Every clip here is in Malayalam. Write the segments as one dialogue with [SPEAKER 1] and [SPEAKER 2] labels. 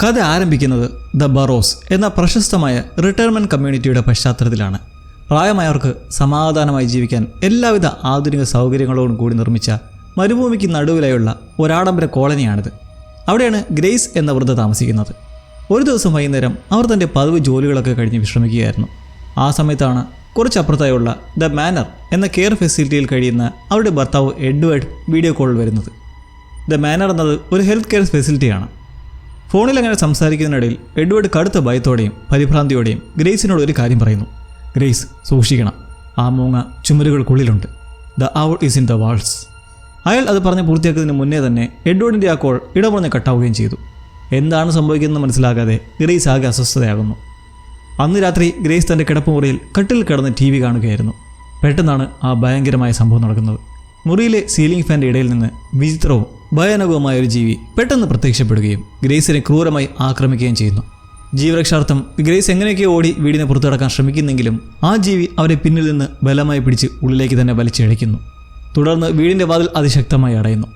[SPEAKER 1] കഥ ആരംഭിക്കുന്നത് ദ ബറോസ് എന്ന പ്രശസ്തമായ റിട്ടയർമെൻറ്റ് കമ്മ്യൂണിറ്റിയുടെ പശ്ചാത്തലത്തിലാണ്. പ്രായമായവർക്ക് സമാധാനമായി ജീവിക്കാൻ എല്ലാവിധ ആധുനിക സൗകര്യങ്ങളോടും കൂടി നിർമ്മിച്ച മരുഭൂമിക്ക് നടുവിലായുള്ള ഒരാഡംബര കോളനിയാണിത്. അവിടെയാണ് ഗ്രേസ് എന്ന വൃദ്ധ താമസിക്കുന്നത്. ഒരു ദിവസം വൈകുന്നേരം അവർ തൻ്റെ പതിവ് ജോലികളൊക്കെ കഴിഞ്ഞ് വിശ്രമിക്കുകയായിരുന്നു. ആ സമയത്താണ് കുറച്ചപ്പുറത്തായുള്ള ദ മാനർ എന്ന കെയർ ഫെസിലിറ്റിയിൽ കഴിയുന്ന അവരുടെ ഭർത്താവ് എഡ്വേർഡ് വീഡിയോ കോളിൽ വരുന്നത്. ദ മാനർ എന്നത് ഒരു ഹെൽത്ത് കെയർ ഫെസിലിറ്റിയാണ്. ഫോണിൽ അങ്ങനെ സംസാരിക്കുന്നതിനിടയിൽ എഡ്വേർഡ് കടുത്ത ഭയത്തോടെയും പരിഭ്രാന്തിയോടെയും ഗ്രേസിനോട് ഒരു കാര്യം പറയുന്നു. ഗ്രേസ്, സൂക്ഷിക്കണം, ആ മൂങ്ങ ചുമരുകൾക്കുള്ളിലുണ്ട്. The owl is in the walls. അയാൾ അത് പറഞ്ഞ് പൂർത്തിയാക്കുന്നതിന് മുന്നേ തന്നെ എഡ്വേർഡിൻ്റെ ആ കോൾ ഇടമുറഞ്ഞ് കട്ടാവുകയും ചെയ്തു. എന്താണ് സംഭവിക്കുന്നതെന്ന് മനസ്സിലാകാതെ ഗ്രേസ് ആകെ അസ്വസ്ഥതയാകുന്നു. അന്ന് രാത്രി ഗ്രേസ് തൻ്റെ കിടപ്പുമുറിയിൽ കട്ടിൽ കിടന്ന് TV കാണുകയായിരുന്നു. പെട്ടെന്നാണ് ആ ഭയങ്കരമായ സംഭവം നടക്കുന്നത്. മുറിയിലെ സീലിംഗ് ഫാൻ്റെ ഇടയിൽ നിന്ന് വിചിത്രവും ഭയാനകവുമായ ഒരു ജീവി പെട്ടെന്ന് പ്രത്യക്ഷപ്പെടുകയും ഗ്രേസിനെ ക്രൂരമായി ആക്രമിക്കുകയും ചെയ്യുന്നു. ജീവരക്ഷാർത്ഥം ഗ്രേസ് എങ്ങനെയൊക്കെ ഓടി വീടിനെ പുറത്തിറക്കാൻ ശ്രമിക്കുന്നെങ്കിലും ആ ജീവി അവരെ പിന്നിൽ നിന്ന് ബലമായി പിടിച്ച് ഉള്ളിലേക്ക് തന്നെ വലിച്ചിഴയ്ക്കുന്നു. തുടർന്ന് വീടിൻ്റെ വാതിൽ അതിശക്തമായി അടയുന്നു.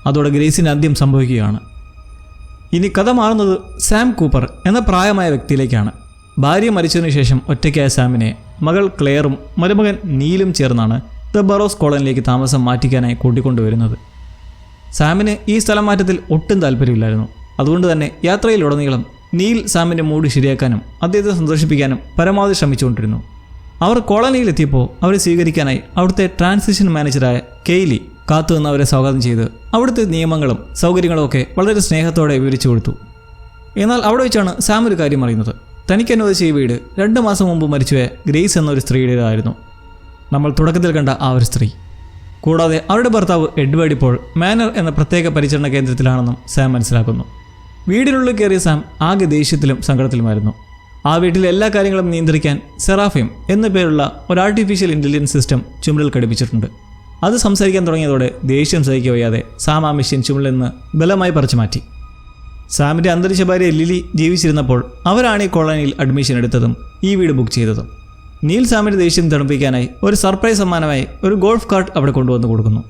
[SPEAKER 1] അതോടെ ഗ്രേസിന് അന്ത്യം സംഭവിക്കുകയാണ്. ഇനി കഥ മാറുന്നത് സാം കൂപ്പർ എന്ന പ്രായമായ വ്യക്തിയിലേക്കാണ്. ഭാര്യ മരിച്ചതിനു ശേഷം ഒറ്റയ്ക്കായ സാമിനെ മകൾ ക്ലെയറും മരുമകൻ നീലും ചേർന്നാണ് ദ ബറോസ് കോളനിയിലേക്ക് താമസം മാറ്റിക്കാനായി കൂട്ടിക്കൊണ്ടുവരുന്നത്. സാമിന് ഈ സ്ഥലം മാറ്റത്തിൽ ഒട്ടും താല്പര്യമില്ലായിരുന്നു. അതുകൊണ്ട് തന്നെ യാത്രയിലുടനീളം നീൽ സാമിൻ്റെ മൂഡ് ശരിയാക്കാനും അദ്ദേഹത്തെ സന്തോഷിപ്പിക്കാനും പരമാവധി ശ്രമിച്ചുകൊണ്ടിരുന്നു. അവർ കോളനിയിലെത്തിയപ്പോൾ അവരെ സ്വീകരിക്കാനായി അവിടുത്തെ ട്രാൻസിഷൻ മാനേജറായ കെയ്ലി കാത്തുനിന്ന് അവരെ സ്വാഗതം ചെയ്ത് അവിടുത്തെ നിയമങ്ങളും സൗകര്യങ്ങളും ഒക്കെ വളരെ സ്നേഹത്തോടെ വിവരിച്ചു കൊടുത്തു. എന്നാൽ അവിടെ വെച്ചാണ് സാം ഒരു കാര്യം അറിയുന്നത്. തനിക്ക് അനുവദിച്ച ഈ വീട് 2 മാസം മുമ്പ് മരിച്ചുപോയ ഗ്രേസ് എന്നൊരു സ്ത്രീയുടേതായിരുന്നു. നമ്മൾ തുടക്കത്തിൽ കണ്ട ആ ഒരു സ്ത്രീ. കൂടാതെ അവരുടെ ഭർത്താവ് എഡ്വേർഡ് ഇപ്പോൾ മാനർ എന്ന പ്രത്യേക പരിചരണ കേന്ദ്രത്തിലാണെന്നും സാം മനസ്സിലാക്കുന്നു. വീടിനുള്ളിൽ കയറിയ സാം ആകെ ദേഷ്യത്തിലും സങ്കടത്തിലുമായിരുന്നു. ആ വീട്ടിലെ എല്ലാ കാര്യങ്ങളും നിയന്ത്രിക്കാൻ സെറാഫിം എന്ന പേരുള്ള ഒരു ആർട്ടിഫിഷ്യൽ ഇൻ്റലിജൻസ് സിസ്റ്റം ചുമരിൽ ഘടിപ്പിച്ചിട്ടുണ്ട്. അത് സംസാരിക്കാൻ തുടങ്ങിയതോടെ ദേഷ്യം സഹിക്കുക വയ്യാതെ സാം ആ മെഷീൻ ചുമരിൽ നിന്ന് ബലമായി പറിച്ചു മാറ്റി. സാമിൻ്റെ അന്തരിച്ച ഭാര്യ ലിലി ജീവിച്ചിരുന്നപ്പോൾ അവരാണ് ഈ കോളനിയിൽ അഡ്മിഷൻ എടുത്തതും ഈ വീട് ബുക്ക് ചെയ്തതും. നീൽ സാമിൻ്റെ ദേഷ്യം തണുപ്പിക്കാനായി ഒരു സർപ്രൈസ് സമ്മാനമായി ഒരു ഗോൾഫ് കാർട്ട് അവിടെ കൊണ്ടുവന്ന് കൊടുക്കുന്നു.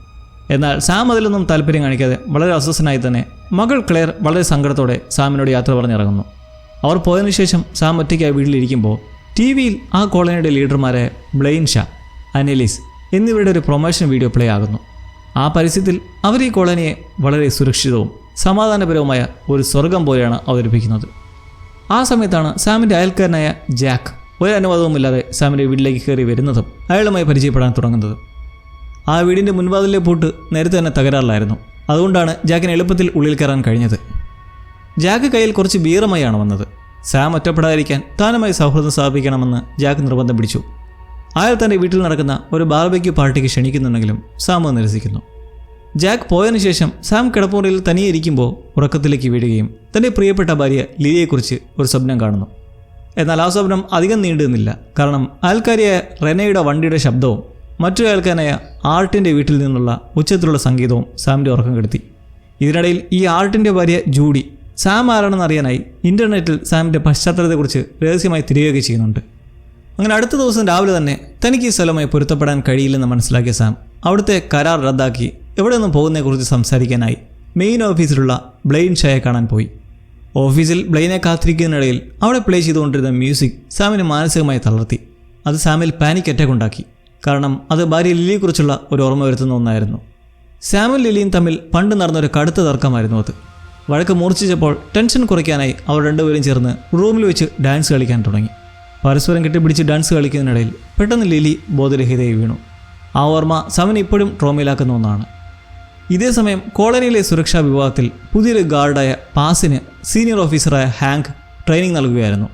[SPEAKER 1] എന്നാൽ സാം അതിലൊന്നും താല്പര്യം കാണിക്കാതെ വളരെ അസ്വസ്ഥനായി തന്നെ മകൾ ക്ലെയർ വളരെ സങ്കടത്തോടെ സാമിനോട് യാത്ര പറഞ്ഞിറങ്ങുന്നു. അവർ പോയതിനു ശേഷം സാം ഒറ്റയ്ക്കായി വീട്ടിലിരിക്കുമ്പോൾ TV-യിൽ ആ കോളനിയുടെ ലീഡർമാരായ ബ്ലെയിൻ ഷാ, അനലീസ് എന്നിവരുടെ ഒരു പ്രൊമോഷൻ വീഡിയോ പ്ലേ ആകുന്നു. ആ പരിസ്ഥിതിയിൽ അവർ ഈ കോളനിയെ വളരെ സുരക്ഷിതവും സമാധാനപരവുമായ ഒരു സ്വർഗം പോലെയാണ് അവതരിപ്പിക്കുന്നത്. ആ സമയത്താണ് സാമിൻ്റെ അയൽക്കാരനായ ജാക്ക് ഒരു അനുവാദവുമില്ലാതെ സാമിൻ്റെ വീട്ടിലേക്ക് കയറി വരുന്നതും അയാളുമായി പരിചയപ്പെടാൻ തുടങ്ങുന്നതും. ആ വീടിൻ്റെ മുൻവാതിലെ പൂട്ട് നേരത്തെ തന്നെ തകരാറിലായിരുന്നു. അതുകൊണ്ടാണ് ജാക്കിന് എളുപ്പത്തിൽ ഉള്ളിൽ കയറാൻ കഴിഞ്ഞത്. ജാക്ക് കയ്യിൽ കുറച്ച് ബീറുമായാണ് വന്നത്. സാം ഒറ്റപ്പെടാതിരിക്കാൻ താനുമായി സൗഹൃദം സ്ഥാപിക്കണമെന്ന് ജാക്ക് നിർബന്ധം പിടിച്ചു. അയാൾ തൻ്റെ വീട്ടിൽ നടക്കുന്ന ഒരു ബാർബക്യൂ പാർട്ടിക്ക് ക്ഷണിക്കുന്നുണ്ടെങ്കിലും സാം നിരസിക്കുന്നു. ജാക്ക് പോയതിനു ശേഷം സാം കിടപ്പുറയിൽ തനിയെ ഇരിക്കുമ്പോൾ ഉറക്കത്തിലേക്ക് വീഴുകയും തൻ്റെ പ്രിയപ്പെട്ട ഭാര്യ ലിലിയെക്കുറിച്ച് ഒരു സ്വപ്നം കാണുന്നു. എന്നാൽ ആ സ്വപ്നം അധികം നീണ്ടു നിന്നില്ല. കാരണം അയൽക്കാരിയായ റെനയുടെ വണ്ടിയുടെ ശബ്ദവും മറ്റൊരു അയൽക്കാരനായ ആർട്ടിൻ്റെ വീട്ടിൽ നിന്നുള്ള ഉച്ചത്തിലുള്ള സംഗീതവും സാമിൻ്റെ ഉറക്കം കെടുത്തി. ഇതിനിടയിൽ ഈ ആർട്ടിൻ്റെ ഭാര്യ ജൂഡി സാം ആരാണെന്ന് അറിയാനായി ഇൻ്റർനെറ്റിൽ സാമിൻ്റെ പശ്ചാത്തലത്തെക്കുറിച്ച് രഹസ്യമായി തിരയുകയൊക്കെ ചെയ്യുന്നുണ്ട്. അങ്ങനെ അടുത്ത ദിവസം രാവിലെ തന്നെ തനിക്ക് ഈ സ്ഥലമായി പൊരുത്തപ്പെടാൻ കഴിയില്ലെന്ന് മനസ്സിലാക്കിയ സാം അവിടുത്തെ കരാർ റദ്ദാക്കി എവിടെ നിന്നും പോകുന്നതിനെക്കുറിച്ച് സംസാരിക്കാനായി മെയിൻ ഓഫീസിലുള്ള ബ്ലെയിൻ ഷായെ കാണാൻ പോയി. ഓഫീസിൽ ബ്ലെയിനെ കാത്തിരിക്കുന്നതിനിടയിൽ അവിടെ പ്ലേ ചെയ്തുകൊണ്ടിരുന്ന മ്യൂസിക് സാമിനെ മാനസികമായി തളർത്തി. അത് സാമിൽ പാനിക് അറ്റാക്ക് ഉണ്ടാക്കി. കാരണം അത് ഭാര്യ ലിലിയെക്കുറിച്ചുള്ള ഒരു ഓർമ്മ വരുത്തുന്ന ഒന്നായിരുന്നു. സാമും ലിലിയും തമ്മിൽ പണ്ട് നടന്നൊരു കടുത്ത തർക്കമായിരുന്നു അത്. വഴക്ക് മൂർച്ഛിച്ചപ്പോൾ ടെൻഷൻ കുറയ്ക്കാനായി അവർ രണ്ടുപേരും ചേർന്ന് റൂമിൽ വെച്ച് ഡാൻസ് കളിക്കാൻ തുടങ്ങി. പരസ്പരം കെട്ടിപ്പിടിച്ച് ഡാൻസ് കളിക്കുന്നതിനിടയിൽ പെട്ടെന്ന് ലിലി ബോധരഹിതയായി വീണു. ആ ഓർമ്മ സാമിനെ ഇപ്പോഴും ട്രോമയിലാക്കുന്ന ഒന്നാണ്. ഇതേസമയം കോളനിയിലെ സുരക്ഷാ വിഭാഗത്തിൽ പുതിയൊരു ഗാർഡായ പാസിന് സീനിയർ ഓഫീസറായ ഹാങ്ക് ട്രെയിനിങ് നൽകുകയായിരുന്നു.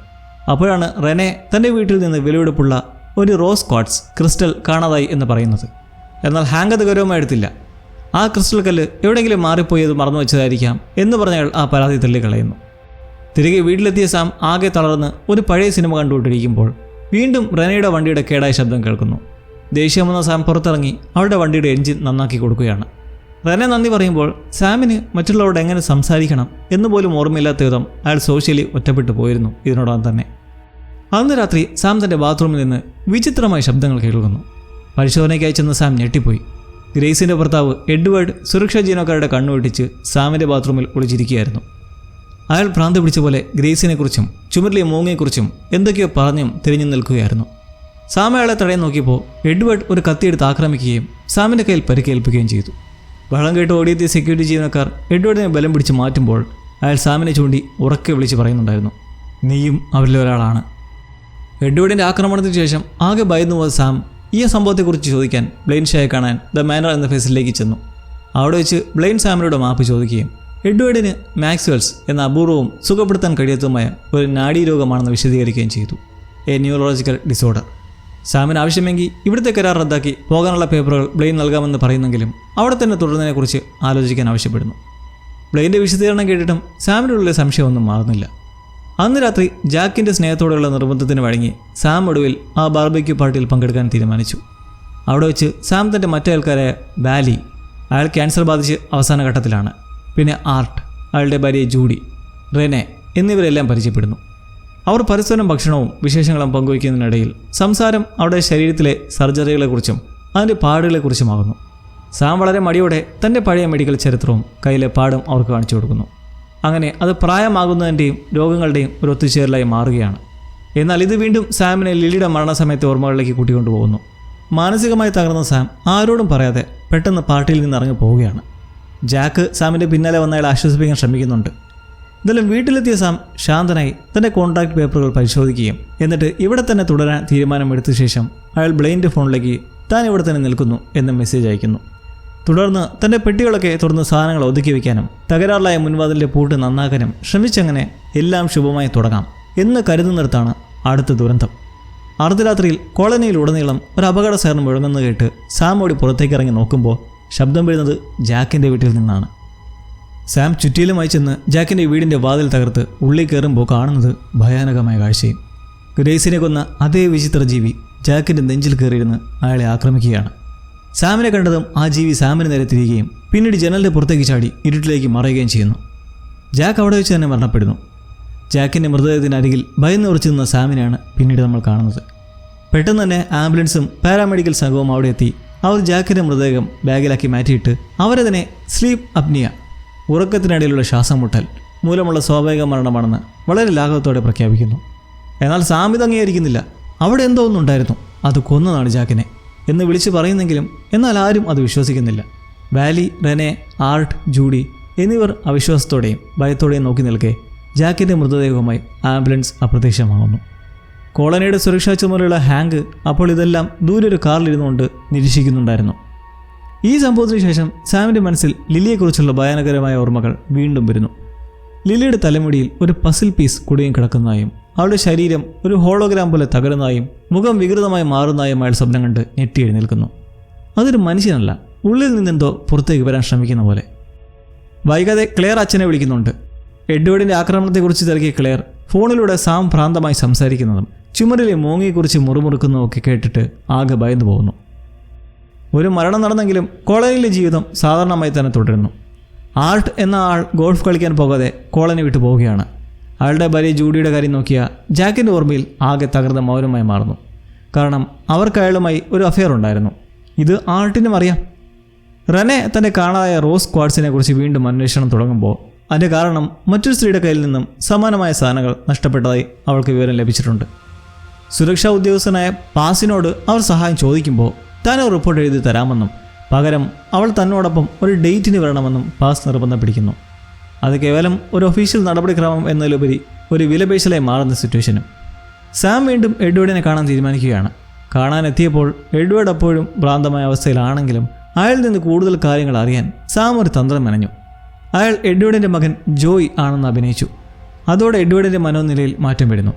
[SPEAKER 1] അപ്പോഴാണ് റെനെ തൻ്റെ വീട്ടിൽ നിന്ന് വിലപിടിപ്പുള്ള ഒരു റോസ് ക്വാർട്സ് ക്രിസ്റ്റൽ കാണാതായി എന്ന് പറയുന്നത്. എന്നാൽ ഹാങ്ക് അത് ഗൗരവമായി എടുത്തില്ല. ആ ക്രിസ്റ്റൽ കല്ല് എവിടെയെങ്കിലും മാറിപ്പോയത് മറന്നു വെച്ചതായിരിക്കാം എന്ന് പറഞ്ഞയാൾ ആ പരാതി തള്ളിക്കളയുന്നു. തിരികെ വീട്ടിലെത്തിയ സാം ആകെ തളർന്ന് ഒരു പഴയ സിനിമ കണ്ടുകൊണ്ടിരിക്കുമ്പോൾ വീണ്ടും റെനയുടെ വണ്ടിയുടെ കേടായ ശബ്ദം കേൾക്കുന്നു. ദേഷ്യം വന്ന സാം പുറത്തിറങ്ങി അവളുടെ വണ്ടിയുടെ എൻജിൻ നന്നാക്കി കൊടുക്കുകയാണ്. റെനെ നന്ദി പറയുമ്പോൾ സാമിന് മറ്റുള്ളവരോട് എങ്ങനെ സംസാരിക്കണം എന്നുപോലും ഓർമ്മയില്ലാത്ത വിധം അയാൾ സോഷ്യലി ഒറ്റപ്പെട്ടു പോയിരുന്നു. ഇതിനോടൊപ്പം തന്നെ അന്ന് രാത്രി സാം തൻ്റെ ബാത്റൂമിൽ നിന്ന് വിചിത്രമായ ശബ്ദങ്ങൾ കേൾക്കുന്നു. പരിശോധനയ്ക്കായി ചെന്ന സാം ഞെട്ടിപ്പോയി. ഗ്രേസിൻ്റെ ഭർത്താവ് എഡ്വേർഡ് സുരക്ഷാ ജീവനക്കാരുടെ കണ്ണുവെട്ടിച്ച് സാമിൻ്റെ ബാത്റൂമിൽ ഒളിച്ചിരിക്കുകയായിരുന്നു. അയാൾ ഭ്രാന്ത് പിടിച്ച പോലെ ഗ്രേസിനെക്കുറിച്ചും ചുമരിലെ മൂങ്ങയെക്കുറിച്ചും എന്തൊക്കെയോ പറഞ്ഞും തിരിഞ്ഞു നിൽക്കുകയായിരുന്നു. സാം അയാളെ തടയാൻ നോക്കിയപ്പോൾ എഡ്വേർഡ് ഒരു കത്തിയെടുത്ത് ആക്രമിക്കുകയും സാമിൻ്റെ കയ്യിൽ പരിക്കേൽപ്പിക്കുകയും ചെയ്തു. ബഹളം കേട്ട് ഓടിയെത്തിയ സെക്യൂരിറ്റി ജീവനക്കാർ എഡ്വേർഡിനെ ബലം പിടിച്ച് മാറ്റുമ്പോൾ അയാൾ സാമിനെ ചൂണ്ടി ഉറക്കെ വിളിച്ച് പറയുന്നുണ്ടായിരുന്നു, നീയും അവരിലെ ഒരാളാണ്. എഡ്വേർഡിൻ്റെ ആക്രമണത്തിന് ശേഷം ആകെ ഭയന്നു പോയ സാം ഈ സംഭവത്തെക്കുറിച്ച് ചോദിക്കാൻ ബ്ലെയിൻ ഷായെ കാണാൻ ദ മാനർ എന്ന ഫെസിലേക്ക് ചെന്നു. അവിടെ വെച്ച് ബ്ലെയിൻ സാമിനോട് മാപ്പ് ചോദിക്കുകയും എഡ്വേർഡിന് മാക്സ്വെൽസ് എന്ന അപൂർവവും സുഖപ്പെടുത്താൻ കഴിയാത്തതുമായ ഒരു നാഡീരോഗമാണെന്ന് വിശദീകരിക്കുകയും ചെയ്തു. A neurological disorder. സാമിന് ആവശ്യമെങ്കിൽ ഇവിടുത്തെ കരാർ റദ്ദാക്കി പോകാനുള്ള പേപ്പറുകൾ ബ്ലെയിൻ നൽകാമെന്ന് പറയുന്നെങ്കിലും അവിടെ തന്നെ തുടരുന്നതിനെക്കുറിച്ച് ആലോചിക്കാൻ ആവശ്യപ്പെടുന്നു. ബ്ലെയിൻ്റെ വിശദീകരണം കേട്ടിട്ടും സാമിനുള്ള സംശയമൊന്നും മാറുന്നില്ല. അന്ന് രാത്രി ജാക്കിൻ്റെ സ്നേഹത്തോടെയുള്ള നിർബന്ധത്തിന് വഴങ്ങി സാം ഒടുവിൽ ആ ബാർബിക്യൂ പാർട്ടിയിൽ പങ്കെടുക്കാൻ തീരുമാനിച്ചു. അവിടെ വെച്ച് സാം തൻ്റെ മറ്റേ ആൾക്കാരായ ബാലി, അയാൾ ക്യാൻസർ ബാധിച്ച് അവസാന ഘട്ടത്തിലാണ്, പിന്നെ ആർട്ട്, അയാളുടെ ഭാര്യ ജൂഡി, റെനെ എന്നിവരെല്ലാം പരിചയപ്പെടുന്നു. അവർ പരസ്പരം ഭക്ഷണവും വിശേഷങ്ങളും പങ്കുവയ്ക്കുന്നതിനിടയിൽ സംസാരം അവിടെ ശരീരത്തിലെ സർജറികളെക്കുറിച്ചും അതിൻ്റെ പാടുകളെക്കുറിച്ചുമാകുന്നു. സാം വളരെ മടിയോടെ തൻ്റെ പഴയ മെഡിക്കൽ ചരിത്രവും കയ്യിലെ പാടും അവർക്ക് കാണിച്ചു കൊടുക്കുന്നു. അങ്ങനെ അത് പ്രായമാകുന്നതിൻ്റെയും രോഗങ്ങളുടെയും ഒരു ഒത്തുചേരലായി മാറുകയാണ്. എന്നാൽ ഇത് വീണ്ടും സാമിനെ ലിലിയുടെ മരണസമയത്തെ ഓർമ്മകളിലേക്ക് കൂട്ടിക്കൊണ്ടുപോകുന്നു. മാനസികമായി തകർന്ന സാം ആരോടും പറയാതെ പെട്ടെന്ന് പാർട്ടിയിൽ നിന്ന് ഇറങ്ങി പോവുകയാണ്. ജാക്ക് സാമിൻ്റെ പിന്നാലെ വന്ന് അയാൾ ആശ്വസിപ്പിക്കാൻ ശ്രമിക്കുന്നുണ്ട്. എന്തായാലും വീട്ടിലെത്തിയ സാം ശാന്തനായി തൻ്റെ കോൺട്രാക്ട് പേപ്പറുകൾ പരിശോധിക്കുകയും എന്നിട്ട് ഇവിടെ തന്നെ തുടരാൻ തീരുമാനമെടുത്ത ശേഷം അയാൾ ബ്ലെയിൻ്റെ ഫോണിലേക്ക് താൻ ഇവിടെ തന്നെ നിൽക്കുന്നു എന്ന മെസ്സേജ് അയക്കുന്നു. തുടർന്ന് തൻ്റെ പെട്ടികളൊക്കെ തുറന്ന് സാധനങ്ങൾ ഒതുക്കി വയ്ക്കാനും തകരാറിലായ മുൻവാതിലിൻ്റെ പൂട്ട് നന്നാക്കാനും ശ്രമിച്ചങ്ങനെ എല്ലാം ശുഭമായി തുടങ്ങാം എന്ന് കരുതുന്നിടത്താണ് അടുത്ത ദുരന്തം. അർദ്ധരാത്രിയിൽ കോളനിയിലുടനീളം ഒരു അപകട സൈറൺ മുഴങ്ങുന്നത് കേട്ട് സാം ഓടി പുറത്തേക്ക് ഇറങ്ങി നോക്കുമ്പോൾ ശബ്ദം വരുന്നത് ജാക്കിൻ്റെ വീട്ടിൽ നിന്നാണ്. സാം ചുറ്റിലുമായി ചെന്ന് ജാക്കിൻ്റെ വീടിൻ്റെ വാതിൽ തകർത്ത് ഉള്ളിൽ കയറുമ്പോൾ കാണുന്നത് ഭയാനകമായ കാഴ്ചയും. ഗ്രേസിനെ കൊന്ന അതേ വിചിത്ര ജീവി ജാക്കിൻ്റെ നെഞ്ചിൽ കയറിയിരുന്ന് അയാളെ ആക്രമിക്കുകയാണ്. സാമിനെ കണ്ടതും ആ ജീവി സാമിന് നേരെ തിരികുകയും പിന്നീട് ജനലിൻ്റെ പുറത്തേക്ക് ചാടി ഇരുട്ടിലേക്ക് മറയുകയും ചെയ്യുന്നു. ജാക്ക് അവിടെ വെച്ച് തന്നെ മരണപ്പെടുന്നു. ജാക്കിൻ്റെ മൃതദേഹത്തിനരികിൽ ഭയന്ന് ഉറച്ചു നിന്ന സാമിനെയാണ് പിന്നീട് നമ്മൾ കാണുന്നത്. പെട്ടെന്ന് തന്നെ ആംബുലൻസും പാരാമെഡിക്കൽ സംഘവും അവിടെ എത്തി അവർ ജാക്കിൻ്റെ മൃതദേഹം ബാഗിലാക്കി മാറ്റിയിട്ട് അവരതിനെ സ്ലീപ്പ് അപ്നിയ, ഉറക്കത്തിനിടയിലുള്ള ശ്വാസം മുട്ടൽ മൂലമുള്ള സ്വാഭാവിക മരണമാണെന്ന് വളരെ ലാഘവത്തോടെ പ്രഖ്യാപിക്കുന്നു. എന്നാൽ സാം ഇത് അംഗീകരിക്കുന്നില്ല. അവിടെ എന്തോ ഒന്നുണ്ടായിരുന്നു, അത് കൊന്നതാണ് ജാക്കിനെ എന്ന് വിളിച്ചു പറയുന്നെങ്കിലും എന്നാൽ ആരും അത് വിശ്വസിക്കുന്നില്ല. വാലി, റെനെ, ആർട്ട്, ജൂഡി എന്നിവർ അവിശ്വാസത്തോടെയും ഭയത്തോടെയും നോക്കി നിൽക്കെ ജാക്കിൻ്റെ മൃതദേഹവുമായി ആംബുലൻസ് അപ്രത്യക്ഷമാകുന്നു. കോളനിയുടെ സുരക്ഷാ ചുമതലയുള്ള ഹാങ്ക് അപ്പോൾ ഇതെല്ലാം ദൂരെ ഒരു കാറിലിരുന്നുകൊണ്ട് നിരീക്ഷിക്കുന്നുണ്ടായിരുന്നു. ഈ സംഭവത്തിന് ശേഷം സാമിൻ്റെ മനസ്സിൽ ലിലിയെക്കുറിച്ചുള്ള ഭയാനകരമായ ഓർമ്മകൾ വീണ്ടും വരുന്നു. ലിലിയുടെ തലമുടിയിൽ ഒരു പസിൽ പീസ് കുടുങ്ങി കിടക്കുന്നതായും അവളുടെ ശരീരം ഒരു ഹോളോഗ്രാം പോലെ തകരുന്നതായും മുഖം വികൃതമായി മാറുന്നതായും അയാൾ സ്വപ്നം കണ്ട് ഞെട്ടി എഴുന്നേൽക്കുന്നു. അതൊരു മനുഷ്യനല്ല, ഉള്ളിൽ നിന്നെന്തോ പുറത്തേക്ക് വരാൻ ശ്രമിക്കുന്ന പോലെ. വൈകാതെ ക്ലെയർ അച്ഛനെ വിളിക്കുന്നുണ്ട്. എഡ്വേർഡിൻ്റെ ആക്രമണത്തെക്കുറിച്ച് തിരക്കിയ ക്ലെയർ ഫോണിലൂടെ സാം ഭ്രാന്തമായി സംസാരിക്കുന്നതും ചുമരിലെ മോങ്ങിയെക്കുറിച്ച് മുറുമുറുക്കുന്നതൊക്കെ കേട്ടിട്ട് ആകെ ഭയന്നു പോകുന്നു. ഒരു മരണം നടന്നെങ്കിലും കോളനിയിലെ ജീവിതം സാധാരണമായി തന്നെ തുടരുന്നു. ആർട്ട് എന്ന ആൾ ഗോൾഫ് കളിക്കാൻ പോകാതെ കോളനി വിട്ടു പോവുകയാണ്. അയാളുടെ ഭാര്യ ജൂഡിയുടെ കാര്യം നോക്കിയ ജാക്കിൻ്റെ ഓർമ്മയിൽ ആകെ തകർന്ന മൗനമായി മാറുന്നു. കാരണം അവർക്ക് അയാളുമായി ഒരു അഫെയർ ഉണ്ടായിരുന്നു. ഇത് ആർട്ടിനും അറിയാം. റെനെ തൻ്റെ കാണാതായ റോസ് ക്വാർട്സിനെ കുറിച്ച് വീണ്ടും അന്വേഷണം തുടങ്ങുമ്പോൾ അതിൻ്റെ കാരണം മറ്റൊരു സ്ത്രീയുടെ കയ്യിൽ നിന്നും സമാനമായ സാധനങ്ങൾ നഷ്ടപ്പെട്ടതായി അവൾക്ക് വിവരം ലഭിച്ചിട്ടുണ്ട്. സുരക്ഷാ ഉദ്യോഗസ്ഥനായ പാസിനോട് അവർ സഹായം ചോദിക്കുമ്പോൾ താൻ ഒരു റിപ്പോർട്ട് എഴുതി തരാമെന്നും പകരം അവൾ തന്നോടൊപ്പം ഒരു ഡേറ്റിന് വരണമെന്നും പാസ് നിർബന്ധം പിടിക്കുന്നു. അത് കേവലം ഒരു ഒഫീഷ്യൽ നടപടിക്രമം എന്നതിലുപരി ഒരു വിലപേശലായി മാറുന്ന സിറ്റുവേഷനും. സാം വീണ്ടും എഡ്വേർഡിനെ കാണാൻ തീരുമാനിക്കുകയാണ്. കാണാനെത്തിയപ്പോൾ എഡ്വേർഡ് അപ്പോഴും ഭ്രാന്തമായ അവസ്ഥയിലാണെങ്കിലും അയാളിൽ നിന്ന് കൂടുതൽ കാര്യങ്ങൾ അറിയാൻ സാം ഒരു തന്ത്രം മെനഞ്ഞു. അയാൾ എഡ്വേർഡിൻ്റെ മകൻ ജോയ് ആണെന്ന് അഭിനയിച്ചു. അതോടെ എഡ്വേർഡിൻ്റെ മനോനിലയിൽ മാറ്റം വരുന്നു.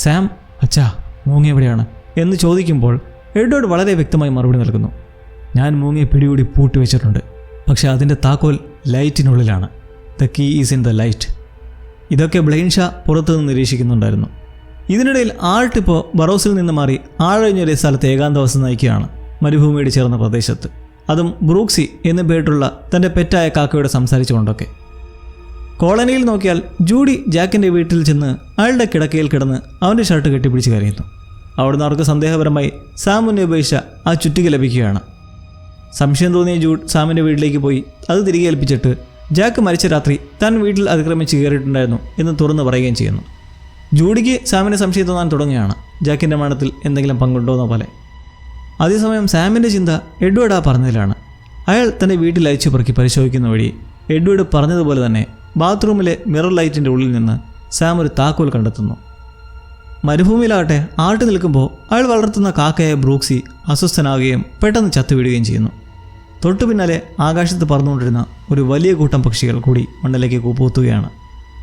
[SPEAKER 1] സാം, അച്ഛാ മൂങ്ങ എവിടെയാണ് എന്ന് ചോദിക്കുമ്പോൾ എഡ്വേർഡ് വളരെ വ്യക്തമായി മറുപടി നൽകുന്നു. ഞാൻ മൂങ്ങയെ പിടികൂടി പൂട്ടിവെച്ചിട്ടുണ്ട്, പക്ഷേ അതിൻ്റെ താക്കോൽ ലൈറ്റിനുള്ളിലാണ്. The key is in the light. ഇതൊക്കെ ബ്ലെയിൻ ഷാ പുറത്തുനിന്ന് നിരീക്ഷിക്കുന്നുണ്ടായിരുന്നു. ഇതിനിടയിൽ ആർട്ട് ഇപ്പോൾ ബറോസിൽ നിന്ന് മാറി ആഴഞ്ഞൊരു സ്ഥലത്ത് ഏകാന്തവാസം നയിക്കുകയാണ്, മരുഭൂമിയോട് ചേർന്ന പ്രദേശത്ത്. അതും ബ്രൂക്സി എന്ന് പേരിട്ടുള്ള തൻ്റെ പെറ്റായ കാക്കയോട് സംസാരിച്ചുകൊണ്ടൊക്കെ. കോളനിയിൽ നോക്കിയാൽ ജൂഡി ജാക്കിൻ്റെ വീട്ടിൽ ചെന്ന് അയാളുടെ കിടക്കയിൽ കിടന്ന് അവൻ്റെ ഷർട്ട് കെട്ടിപ്പിടിച്ച് കരയുന്നു. അവിടുന്ന് അവർക്ക് സന്ദേഹപരമായി സാം മുന്നേ ഉപയോഗിച്ച ആ ചുറ്റിക ലഭിക്കുകയാണ്. സംശയം തോന്നിയ ജൂഡ് സാമിൻ്റെ വീട്ടിലേക്ക് പോയി അത് തിരികെ ഏൽപ്പിച്ചിട്ട് ജാക്ക് മരിച്ച രാത്രി താൻ വീട്ടിൽ അതിക്രമിച്ച് കയറിയിട്ടുണ്ടായിരുന്നു എന്ന് തുറന്നു പറയുകയും ചെയ്യുന്നു. ജൂഡിക്ക് സാമിനെ സംശയം തോന്നാൻ തുടങ്ങുകയാണ്, ജാക്കിൻ്റെ മരണത്തിൽ എന്തെങ്കിലും പങ്കുണ്ടോയെന്ന പോലെ. അതേസമയം സാമിൻ്റെ ചിന്ത എഡ്വേർഡ് പറഞ്ഞതിലാണ്. അയാൾ തൻ്റെ വീട്ടിൽ അയച്ചു പെറുക്കി പരിശോധിക്കുന്ന വഴി എഡ്വേർഡ് പറഞ്ഞതുപോലെ തന്നെ ബാത്റൂമിലെ മിറർ ലൈറ്റിൻ്റെ ഉള്ളിൽ നിന്ന് സാം ഒരു താക്കോൽ കണ്ടെത്തുന്നു. മരുഭൂമിയിലാകട്ടെ ആട്ട് നിൽക്കുമ്പോൾ അയാൾ വളർത്തുന്ന കാക്കയായ ബ്രൂക്സി അസ്വസ്ഥനാവുകയും പെട്ടെന്ന് ചത്തുവീഴുകയും ചെയ്യുന്നു. തൊട്ടു പിന്നാലെ ആകാശത്ത് പറന്നുകൊണ്ടിരുന്ന ഒരു വലിയ കൂട്ടം പക്ഷികൾ കൂടി മണ്ണിലേക്ക് കൂപ്പുകുത്തുകയാണ്.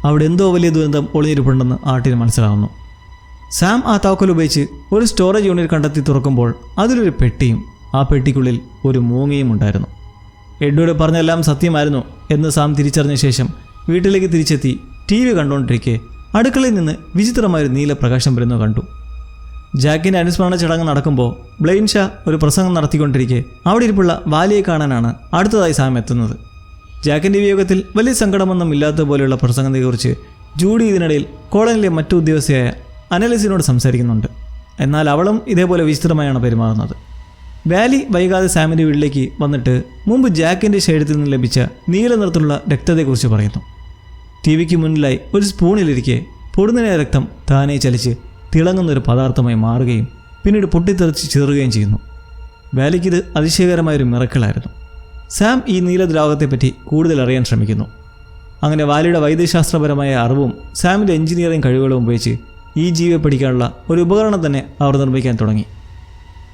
[SPEAKER 1] അവിടെ എന്തോ വലിയ ദുരന്തം ഒളിഞ്ഞിരിപ്പുണ്ടെന്ന് ആട്ടിന് മനസ്സിലാകുന്നു. സാം ആ താക്കോൽ ഉപയോഗിച്ച് ഒരു സ്റ്റോറേജ് യൂണിറ്റ് കണ്ടെത്തി തുറക്കുമ്പോൾ അതിലൊരു പെട്ടിയും ആ പെട്ടിക്കുള്ളിൽ ഒരു മൂങ്ങയും ഉണ്ടായിരുന്നു. എഡ്വേർഡ് പറഞ്ഞെല്ലാം സത്യമായിരുന്നു എന്ന് സാം തിരിച്ചറിഞ്ഞ ശേഷം വീട്ടിലേക്ക് തിരിച്ചെത്തി TV കണ്ടുകൊണ്ടിരിക്കെ അടുക്കളയിൽ നിന്ന് വിചിത്രമായൊരു നീല പ്രകാശം വരുന്നത് കണ്ടു. ജാക്കിൻ്റെ അനുസ്മരണ ചടങ്ങ് നടക്കുമ്പോൾ ബ്ലെയിൻ ഷാ ഒരു പ്രസംഗം നടത്തിക്കൊണ്ടിരിക്കെ അവിടെ ഇരിപ്പുള്ള വാലിയെ കാണാനാണ് അടുത്തതായി സാം എത്തുന്നത്. ജാക്കിൻ്റെ വിയോഗത്തിൽ വലിയ സങ്കടമൊന്നും ഇല്ലാത്തതുപോലെയുള്ള പ്രസംഗത്തെക്കുറിച്ച് ജൂഡി ഇതിനിടയിൽ കോളനിയിലെ മറ്റു ഉദ്യോഗസ്ഥയായ അനലിസിനോട് സംസാരിക്കുന്നുണ്ട്. എന്നാൽ അവളും ഇതേപോലെ വിചിത്രമായാണ് പെരുമാറുന്നത്. വാലി വൈകാതെ സാമിൻ്റെ വീട്ടിലേക്ക് വന്നിട്ട് മുമ്പ് ജാക്കിൻ്റെ ശരീരത്തിൽ നിന്ന് ലഭിച്ച നീല നിറത്തിലുള്ള രക്തത്തെക്കുറിച്ച് പറയുന്നു. TVക്ക് മുന്നിലായി ഒരു സ്പൂണിലിരിക്കെ പൊടുന്നതിനെ രക്തം താനേ ചലിച്ച് തിളങ്ങുന്നൊരു പദാർത്ഥമായി മാറുകയും പിന്നീട് പൊട്ടിത്തെറിച്ച് ചിതറുകയും ചെയ്യുന്നു. വാലിക്കിത് അതിശയകരമായൊരു മിറക്കിളായിരുന്നു. സാം ഈ നീലദ്രാവകത്തെപ്പറ്റി കൂടുതൽ അറിയാൻ ശ്രമിക്കുന്നു. അങ്ങനെ വാലിയുടെ വൈദ്യശാസ്ത്രപരമായ അറിവും സാമിൻ്റെ എഞ്ചിനീയറിംഗ് കഴിവുകളും ഉപയോഗിച്ച് ഈ ജീവിയെ പഠിക്കാനുള്ള ഒരു ഉപകരണം തന്നെ അവർ നിർമ്മിക്കാൻ തുടങ്ങി.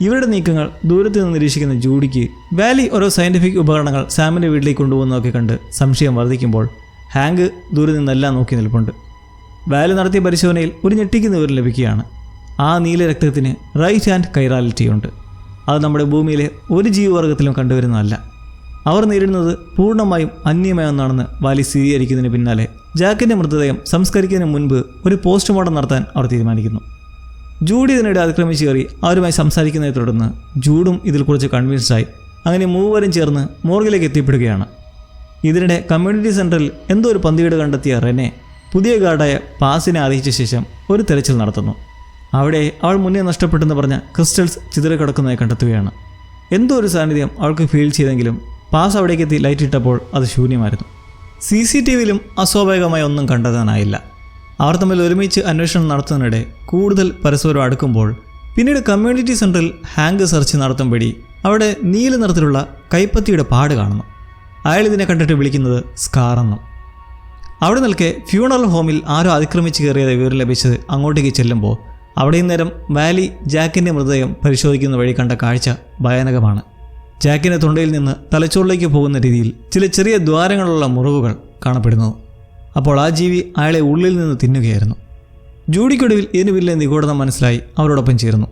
[SPEAKER 1] ഇവരുടെ നീക്കങ്ങൾ ദൂരത്ത് നിന്ന് നിരീക്ഷിക്കുന്ന ജൂഡിക്ക് വാലി ഓരോ സയൻറ്റിഫിക് ഉപകരണങ്ങൾ സാമിൻ്റെ വീട്ടിലേക്ക് കൊണ്ടുപോകുന്നതൊക്കെ കണ്ട് സംശയം വർദ്ധിക്കുമ്പോൾ ഹാങ്ക് ദൂരെ നിന്നെല്ലാം നോക്കി നിൽപ്പുണ്ട്. വാലി നടത്തിയ പരിശോധനയിൽ ഒരു ഞെട്ടിക്കുന്ന വിവരം ലഭിക്കുകയാണ്. ആ നീല രക്തത്തിന് റൈറ്റ് ഹാൻഡ് കൈറാലിറ്റി ഉണ്ട്. അത് നമ്മുടെ ഭൂമിയിലെ ഒരു ജീവിവർഗത്തിലും കണ്ടുവരുന്നതല്ല. അവർ നേരിടുന്നത് പൂർണ്ണമായും അന്യമായ ഒന്നാണെന്ന് വാലി സ്ഥിരീകരിക്കുന്നതിന് പിന്നാലെ ജാക്കിൻ്റെ മൃതദേഹം സംസ്കരിക്കുന്നതിന് മുൻപ് ഒരു പോസ്റ്റ്മോർട്ടം നടത്താൻ അവർ തീരുമാനിക്കുന്നു. ജൂഡി ഇതിനിടെ അതിക്രമിച്ച് കയറി അവരുമായി സംസാരിക്കുന്നതിനെ തുടർന്ന് ജൂഡും ഇതിൽ കുറിച്ച് കൺവിൻസ്ഡായി. അങ്ങനെ മൂവരും ചേർന്ന് മോർഗിലേക്ക് എത്തിപ്പെടുകയാണ്. ഇതിനിടെ കമ്മ്യൂണിറ്റി സെൻറ്ററിൽ എന്തോ ഒരു പന്തികേട് കണ്ടെത്തിയ റെനെ പുതിയ ഗാർഡായ പാസിനെ അറിയിച്ച ശേഷം ഒരു തെരച്ചിൽ നടത്തുന്നു. അവിടെ അവൾ മുന്നേ നഷ്ടപ്പെട്ടെന്ന് പറഞ്ഞ ക്രിസ്റ്റൽസ് ചിതറിക്കിടക്കുന്നതായി കണ്ടെത്തുകയാണ്. എന്തോ ഒരു സാന്നിധ്യം അവൾക്ക് ഫീൽ ചെയ്തെങ്കിലും പാസ് അവിടേക്ക് എത്തി ലൈറ്റ് ഇട്ടപ്പോൾ അത് ശൂന്യമായിരുന്നു. CCTVയിലും അസ്വാഭാവികമായ ഒന്നും കണ്ടെത്താനായില്ല. അവർ തമ്മിൽ ഒരുമിച്ച് അന്വേഷണം നടത്തുന്നതിനിടെ കൂടുതൽ പരസ്പരം അടുക്കുമ്പോൾ പിന്നീട് കമ്മ്യൂണിറ്റി സെൻറ്ററിൽ ഹാങ്ക് സെർച്ച് നടത്തുമ്പടി അവിടെ നീല നിറത്തിലുള്ള കൈപ്പത്തിയുടെ പാട് കാണുന്നു. അയാൾ ഇതിനെ കണ്ടിട്ട് വിളിക്കുന്നത് സ്കാർ എന്നും. അവിടെ നിൽക്കെ ഫ്യൂണറൽ ഹോമിൽ ആരോ അതിക്രമിച്ച് കയറിയത് വിവരം ലഭിച്ചത് അങ്ങോട്ടേക്ക് ചെല്ലുമ്പോൾ അവിടെയും നേരം വാലി ജാക്കിൻ്റെ മൃതദേഹം പരിശോധിക്കുന്ന വഴി കണ്ട കാഴ്ച ഭയാനകമാണ്. ജാക്കിൻ്റെ തൊണ്ടയിൽ നിന്ന് തലച്ചോറിലേക്ക് പോകുന്ന രീതിയിൽ ചില ചെറിയ ദ്വാരങ്ങളുള്ള മുറിവുകൾ കാണപ്പെടുന്നു. അപ്പോൾ ആ ജീവി അയാളെ ഉള്ളിൽ നിന്ന് തിന്നുകയായിരുന്നു. ജൂഡിക്കൊടുവിൽ ഇതിന് വലിയ നിഗൂഢത മനസ്സിലായി അവരോടൊപ്പം ചേർന്നു.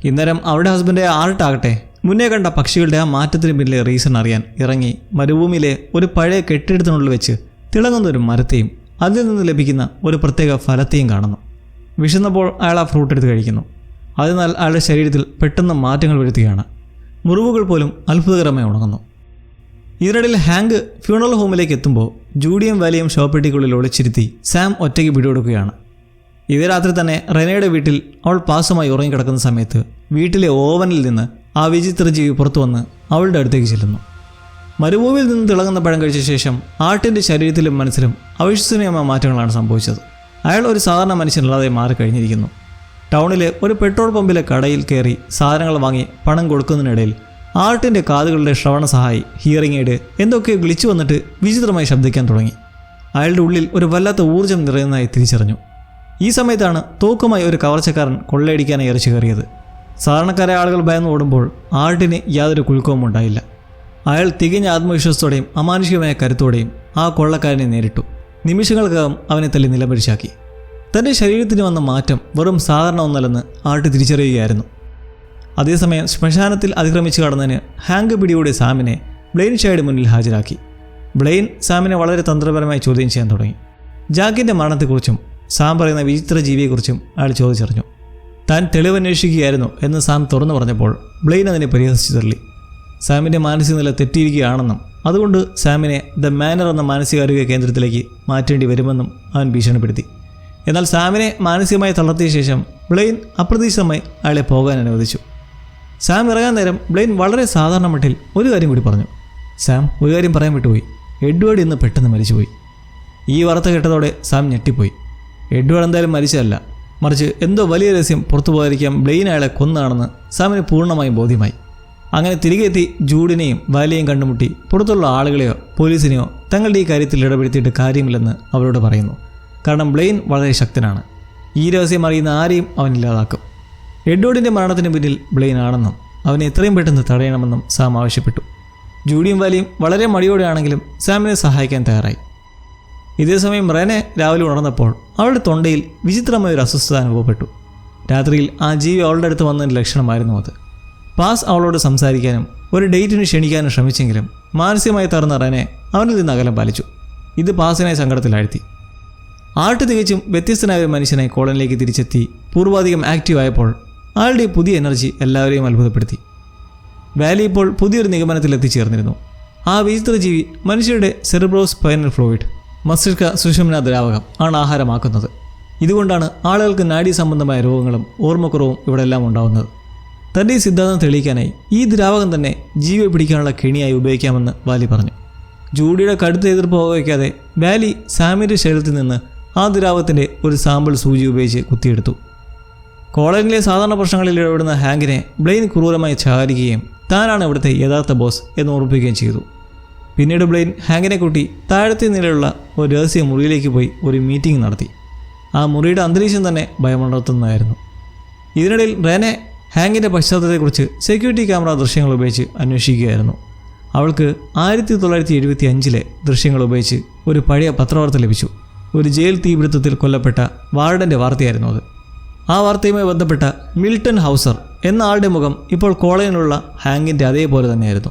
[SPEAKER 1] ഇന്നേരം അവരുടെ ഹസ്ബൻഡായ ആർട്ടാകട്ടെ മുന്നേ കണ്ട പക്ഷികളുടെ ആ മാറ്റത്തിന് പിന്നിലെ റീസൺ അറിയാൻ ഇറങ്ങി മരുഭൂമിയിലെ ഒരു പഴയ കെട്ടിടത്തിനുള്ളിൽ വെച്ച് തിളങ്ങുന്ന ഒരു മരത്തെയും അതിൽ നിന്ന് ലഭിക്കുന്ന ഒരു പ്രത്യേക ഫലത്തെയും കാണുന്നു. വിശന്നപ്പോൾ അയാൾ ആ ഫ്രൂട്ട് എടുത്ത് കഴിക്കുന്നു. അതിനാൽ അയാളുടെ ശരീരത്തിൽ പെട്ടെന്ന് മാറ്റങ്ങൾ വരുത്തുകയാണ്. മുറിവുകൾ പോലും അത്ഭുതകരമായി ഉണങ്ങുന്നു. ഇതിനിടയിൽ ഹാങ്ക് ഫ്യൂണറൽ ഹോമിലേക്ക് എത്തുമ്പോൾ ജൂഡിയും വാലിയും ഷോപ്പെട്ടിക്കുള്ളിൽ ഒളിച്ചിരുത്തി സാം ഒറ്റയ്ക്ക് പിടികൊടുക്കുകയാണ്. ഇതേ രാത്രി തന്നെ റെനയുടെ വീട്ടിൽ അവൾ പാസുമായി ഉറങ്ങിക്കിടക്കുന്ന സമയത്ത് വീട്ടിലെ ഓവനിൽ നിന്ന് ആ വിചിത്ര ജീവി പുറത്തു വന്ന് അവളുടെ അടുത്തേക്ക് ചെല്ലുന്നു. മരുഭൂമിയിൽ നിന്ന് തിളങ്ങുന്ന പഴം കഴിച്ച ശേഷം ആട്ടിൻ്റെ ശരീരത്തിലും മനസ്സിലും അവിശ്വസനീയമായ മാറ്റങ്ങളാണ് സംഭവിച്ചത്. അയാൾ ഒരു സാധാരണ മനുഷ്യനല്ലാതെ മാറിക്കഴിഞ്ഞിരിക്കുന്നു. ടൗണിലെ ഒരു പെട്രോൾ പമ്പിലെ കടയിൽ കയറി സാധനങ്ങൾ വാങ്ങി പണം കൊടുക്കുന്നതിനിടയിൽ ആർട്ടിൻ്റെ കാതുകളുടെ ശ്രവണ സഹായി ഹിയറിംഗ് എയ്ഡ് എന്തൊക്കെയോ വിളിച്ചു വന്നിട്ട് വിചിത്രമായി ശബ്ദിക്കാൻ തുടങ്ങി. അയാളുടെ ഉള്ളിൽ ഒരു വല്ലാത്ത ഊർജ്ജം നിറയുന്നതായി തിരിച്ചറിഞ്ഞു. ഈ സമയത്താണ് തോക്കുമായി ഒരു കവർച്ചക്കാരൻ കൊള്ളയടിക്കാനായി ഇറച്ചു കയറിയത്. സാധാരണക്കാരായ ആളുകൾ ഭയന്ന് ഓടുമ്പോൾ ആർട്ടിന് യാതൊരു കുലുക്കവും ഉണ്ടായില്ല. അയാൾ തികഞ്ഞ ആത്മവിശ്വാസത്തോടെയും അമാനുഷികമായ കരുത്തോടെയും ആ കൊള്ളക്കാരനെ നേരിട്ടു. നിമിഷങ്ങൾക്കകം അവനെ തല്ലി നിലപരിശാക്കി. തൻ്റെ ശരീരത്തിന് വന്ന മാറ്റം വെറും സാധാരണ ഒന്നല്ലെന്ന് ആർട്ട് തിരിച്ചറിയുകയായിരുന്നു. അതേസമയം ശ്മശാനത്തിൽ അതിക്രമിച്ച് കടന്നതിന് ഹാങ്ക് പിടികൂടിയ സാമിനെ ബ്ലെയിൻ ഷായുടെ മുന്നിൽ ഹാജരാക്കി. ബ്ലെയിൻ സാമിനെ വളരെ തന്ത്രപരമായി ചോദ്യം ചെയ്യാൻ തുടങ്ങി. ജാക്കിൻ്റെ മരണത്തെക്കുറിച്ചും സാം പറയുന്ന വിചിത്ര ജീവിയെക്കുറിച്ചും അയാൾ ചോദിച്ചറിഞ്ഞു. താൻ തെളിവന്വേഷിക്കുകയായിരുന്നു എന്ന് സാം തുറന്നു പറഞ്ഞപ്പോൾ ബ്ലെയിൻ അതിനെ പരിഹസിച്ചു തള്ളി. സാമിൻ്റെ മാനസിക നില തെറ്റിയിരിക്കുകയാണെന്നും അതുകൊണ്ട് സാമിനെ ദ മാനർ എന്ന മാനസികാരോഗ്യ കേന്ദ്രത്തിലേക്ക് മാറ്റേണ്ടി വരുമെന്നും അവൻ ഭീഷണിപ്പെടുത്തി. എന്നാൽ സാമിനെ മാനസികമായി തളർത്തിയ ശേഷം ബ്ലെയിൻ അപ്രതീക്ഷിതമായി അയാളെ പോകാൻ അനുവദിച്ചു. സാം ഇറങ്ങാൻ നേരം ബ്ലെയിൻ വളരെ സാധാരണ മട്ടിൽ ഒരു കാര്യം കൂടി പറഞ്ഞു. സാം, ഒരു കാര്യം പറയാൻ വിട്ടുപോയി. എഡ്വേർഡ് ഇന്ന് പെട്ടെന്ന് മരിച്ചുപോയി. ഈ വാർത്ത കേട്ടതോടെ സാം ഞെട്ടിപ്പോയി. എഡ്വേർഡ് എന്തായാലും മരിച്ചതല്ല, മറിച്ച് എന്തോ വലിയ രഹസ്യം പുറത്തു പോകാതിരിക്കാൻ ബ്ലെയിൻ അയാളെ കൊന്നാണെന്ന് സാമിന് പൂർണ്ണമായും ബോധ്യമായി. അങ്ങനെ തിരികെ എത്തി ജൂഡിനെയും വാലിയെയും കണ്ടുമുട്ടി പുറത്തുള്ള ആളുകളെയോ പോലീസിനെയോ തങ്ങളുടെ ഈ കാര്യത്തിൽ ഇടപെടുത്തിയിട്ട് കാര്യമില്ലെന്ന് അവരോട് പറയുന്നു. കാരണം ബ്ലെയിൻ വളരെ ശക്തനാണ്. ഈ രഹസ്യം അറിയുന്ന ആരെയും അവൻ ഇല്ലാതാക്കും. എഡ്വേർഡിൻ്റെ മരണത്തിന് പിന്നിൽ ബ്ലെയിൻ ആണെന്നും അവനെ എത്രയും പെട്ടെന്ന് തടയണമെന്നും സാം ആവശ്യപ്പെട്ടു. ജൂഡിയും വാലിയും വളരെ മടിയോടെയാണെങ്കിലും സാമിനെ സഹായിക്കാൻ തയ്യാറായി. ഇതേസമയം റെനെ രാവിലെ ഉണർന്നപ്പോൾ അവളുടെ തൊണ്ടയിൽ വിചിത്രമായ ഒരു അസ്വസ്ഥത അനുഭവപ്പെട്ടു. രാത്രിയിൽ ആ ജീവി അവളുടെ അടുത്ത് വന്നതിൻ്റെ ലക്ഷണമായിരുന്നു അത്. പാസ് അവളോട് സംസാരിക്കാനും ഒരു ഡേറ്റിന് ക്ഷണിക്കാനും ശ്രമിച്ചെങ്കിലും മാനസികമായി തകർന്ന റെനെ അവനിൽ നിന്ന് അകലം പാലിച്ചു. ഇത് പാസിനെ സങ്കടത്തിലാഴ്ത്തി. ആർട്ട് തികച്ചും വ്യത്യസ്തനായ ഒരു മനുഷ്യനായി കോളനിലേക്ക് തിരിച്ചെത്തി പൂർവാധികം ആക്റ്റീവായപ്പോൾ അയാളുടെ പുതിയ എനർജി എല്ലാവരെയും അത്ഭുതപ്പെടുത്തി. വാലി ഇപ്പോൾ പുതിയൊരു നിഗമനത്തിൽ എത്തിച്ചേർന്നിരുന്നു. ആ വിചിത്ര ജീവി മനുഷ്യരുടെ സെറിബ്രോസ്പൈനൽ ഫ്ലൂയിഡ്, മസ്തിഷ്ക സുഷുമ്ന ദ്രാവകം ആണ് ആഹാരമാക്കുന്നത്. ഇതുകൊണ്ടാണ് ആളുകൾക്ക് നാഡീ സംബന്ധമായ രോഗങ്ങളും ഓർമ്മക്കുറവും ഇവിടെല്ലാം ഉണ്ടാവുന്നത്. തൻ്റെ സിദ്ധാന്തം തെളിയിക്കാനായി ഈ ദ്രാവകം തന്നെ ജീവിയെ പിടിക്കാനുള്ള കെണിയായി ഉപയോഗിക്കാമെന്ന് വാലി പറഞ്ഞു. ജൂഡിയുടെ കടുത്ത എതിർപ്പ് വകവയ്ക്കാതെ വാലി സാമിൻ്റെ ശരീരത്തിൽ നിന്ന് ആ ദ്രാവകത്തിൻ്റെ ഒരു സാമ്പിൾ സൂചി ഉപയോഗിച്ച് കുത്തിയെടുത്തു. കോളനിയിലെ സാധാരണ പ്രശ്നങ്ങളിൽ ഇടപെടുന്ന ഹാങ്കിനെ ബ്ലെയിൻ ക്രൂരമായി ചാരിക്കുകയും താനാണ് ഇവിടുത്തെ യഥാർത്ഥ ബോസ് എന്ന് ഓർമ്മിപ്പിക്കുകയും ചെയ്തു. പിന്നീട് ബ്ലെയിൻ ഹാങ്കിനെ കൂട്ടി താഴത്തെ നിലയിലുള്ള ഒരു രഹസ്യ മുറിയിലേക്ക് പോയി ഒരു മീറ്റിംഗ് നടത്തി. ആ മുറിയുടെ അന്തരീക്ഷം തന്നെ ഭയമുണർത്തുന്നതായിരുന്നു. ഇതിനിടയിൽ റെനെ ഹാങ്കിൻ്റെ പശ്ചാത്തലത്തെക്കുറിച്ച് സെക്യൂരിറ്റി ക്യാമറ ദൃശ്യങ്ങൾ ഉപയോഗിച്ച് അന്വേഷിക്കുകയായിരുന്നു. അവൾക്ക് 1975 ദൃശ്യങ്ങൾ ഉപയോഗിച്ച് ഒരു പഴയ പത്രവാർത്ത ലഭിച്ചു. ഒരു ജയിൽ തീപിടുത്തത്തിൽ കൊല്ലപ്പെട്ട വാർഡൻ്റെ വാർത്തയായിരുന്നു അത്. ആ വാർത്തയുമായി ബന്ധപ്പെട്ട മിൽട്ടൺ ഹൗസർ എന്ന ആളുടെ മുഖം ഇപ്പോൾ കോളനിയിലുള്ള ഹാങ്കിൻ്റെ അതേപോലെ തന്നെയായിരുന്നു.